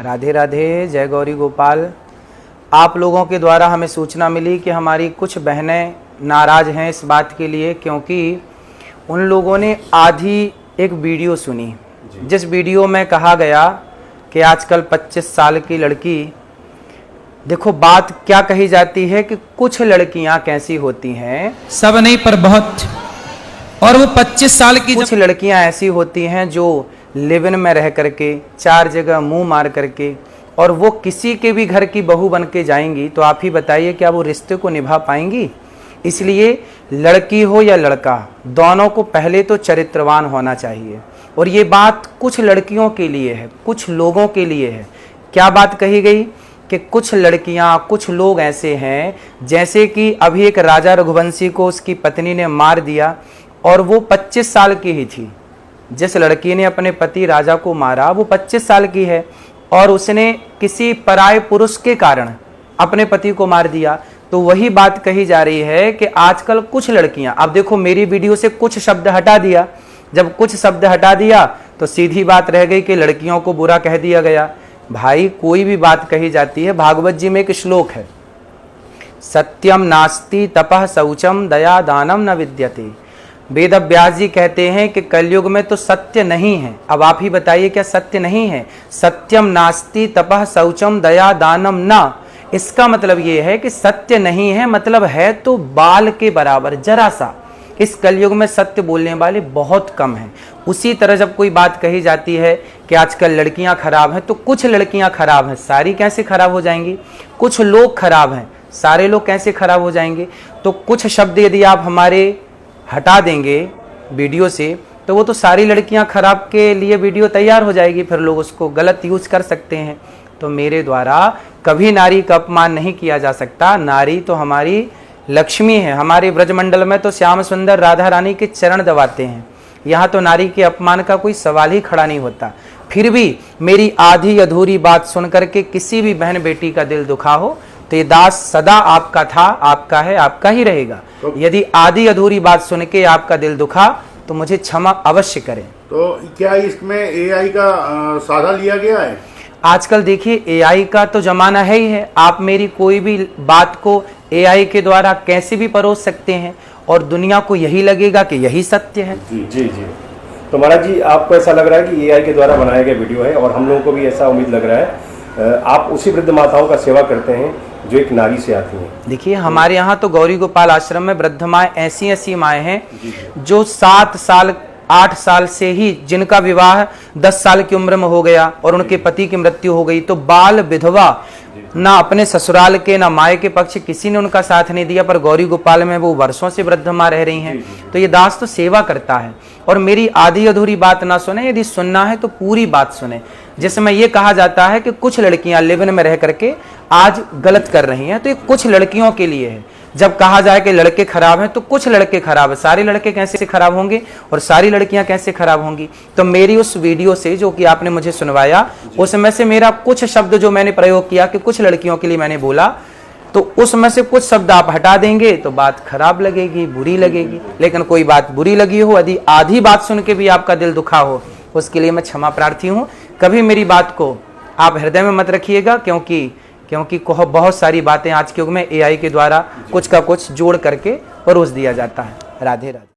राधे राधे, जय गौरी गोपाल। आप लोगों के द्वारा हमें सूचना मिली कि हमारी कुछ बहनें नाराज़ हैं इस बात के लिए, क्योंकि उन लोगों ने आधी एक वीडियो सुनी जिस वीडियो में कहा गया कि आजकल 25 साल की लड़की, देखो बात क्या कही जाती है कि कुछ लड़कियां कैसी होती हैं, सब नहीं पर बहुत, और वो 25 साल की कुछ लड़कियां ऐसी होती हैं जो लिव इन में रह करके 4 जगह मुंह मार करके, और वो किसी के भी घर की बहू बन के जाएंगी, तो आप ही बताइए क्या वो रिश्ते को निभा पाएंगी। इसलिए लड़की हो या लड़का, दोनों को पहले तो चरित्रवान होना चाहिए। और ये बात कुछ लड़कियों के लिए है, कुछ लोगों के लिए है। क्या बात कही गई कि कुछ लड़कियां, कुछ लोग ऐसे हैं, जैसे कि अभी एक राजा रघुवंशी को उसकी पत्नी ने मार दिया और वो 25 साल की ही थी। जिस लड़की ने अपने पति राजा को मारा वो 25 साल की है और उसने किसी पराये पुरुष के कारण अपने पति को मार दिया। तो वही बात कही जा रही है कि आजकल कुछ लड़कियां, अब देखो मेरी वीडियो से कुछ शब्द हटा दिया, जब कुछ शब्द हटा दिया तो सीधी बात रह गई कि लड़कियों को बुरा कह दिया गया। भाई कोई भी बात कही जाती है, भागवत जी में एक श्लोक है, सत्यम नास्ति तपः शौचम दया दानम न विद्यते। वेद व्यास जी कहते हैं कि कलयुग में तो सत्य नहीं है। अब आप ही बताइए क्या सत्य नहीं है। सत्यम नास्ति तपः शौचम दया दानम न, इसका मतलब ये है कि सत्य नहीं है, मतलब है तो बाल के बराबर, जरा सा। इस कलयुग में सत्य बोलने वाले बहुत कम हैं। उसी तरह जब कोई बात कही जाती है कि आजकल लड़कियां खराब हैं, तो कुछ लड़कियां खराब हैं, सारी कैसे खराब हो जाएंगी। कुछ लोग खराब हैं, सारे लोग कैसे खराब हो जाएंगे। तो कुछ शब्द यदि आप हमारे हटा देंगे वीडियो से, तो वो तो सारी लड़कियां खराब के लिए वीडियो तैयार हो जाएगी, फिर लोग उसको गलत यूज कर सकते हैं। तो मेरे द्वारा कभी नारी का अपमान नहीं किया जा सकता। नारी तो हमारी लक्ष्मी है। हमारे ब्रजमंडल में तो श्याम सुंदर राधा रानी के चरण दबाते हैं, यहाँ तो नारी के अपमान का कोई सवाल ही खड़ा नहीं होता। फिर भी मेरी आधी अधूरी बात सुन करके किसी भी बहन बेटी का दिल दुखा हो तो ये दास सदा आपका था, आपका है, आपका ही रहेगा। तो यदि आधी अधूरी बात सुन के आपका दिल दुखा तो मुझे क्षमा अवश्य करें। तो क्या इसमें एआई का सहारा लिया गया है? आजकल देखिए एआई का तो जमाना है ही है। आप मेरी कोई भी बात को एआई के द्वारा कैसे भी परोस सकते हैं और दुनिया को यही लगेगा कि यही सत्य है। जी जी जी। तो महाराज जी, आपको ऐसा लग रहा है कि एआई के द्वारा बनाया गया वीडियो है, और हम लोगों को भी ऐसा उम्मीद लग रहा है आप उसी वृद्ध माताओं का सेवा करते हैं जो एक नारी से आती हैं। देखिए हमारे यहाँ तो गौरी गोपाल आश्रम में वृद्ध माएँ ऐसी माएँ हैं जो 7 साल 8 साल से ही, जिनका विवाह 10 साल की उम्र में हो गया और उनके पति की मृत्यु हो गई, तो बाल विधवा, ना अपने ससुराल के ना माए के पक्ष किसी ने उनका साथ नहीं दिया, पर गौरी गोपाल में वो वर्षों से वृद्ध माँ रह रही हैं। तो ये दास तो सेवा करता है और मेरी आधी अधूरी बात ना सुने, यदि सुनना है तो पूरी बात सुने। जिसमें ये कहा जाता है कि कुछ लड़कियां लिव इन में रह करके आज गलत कर रही हैं, तो ये कुछ लड़कियों के लिए है। जब कहा जाए कि लड़के खराब हैं तो कुछ लड़के खराब हैं, सारे लड़के कैसे खराब होंगे और सारी लड़कियां कैसे खराब होंगी। तो मेरी उस वीडियो से जो कि आपने मुझे सुनवाया, उसमें से मेरा कुछ शब्द जो मैंने प्रयोग किया कि कुछ लड़कियों के लिए मैंने बोला, तो उसमें से कुछ शब्द आप हटा देंगे तो बात खराब लगेगी, बुरी लगेगी। लेकिन कोई बात बुरी लगी हो, यदि आधी बात सुन के भी आपका दिल दुखा हो, उसके लिए मैं क्षमा प्रार्थी हूँ। कभी मेरी बात को आप हृदय में मत रखिएगा, क्योंकि बहुत सारी बातें आज के युग में एआई के द्वारा कुछ का कुछ जोड़ करके परोस दिया जाता है। राधे राधे।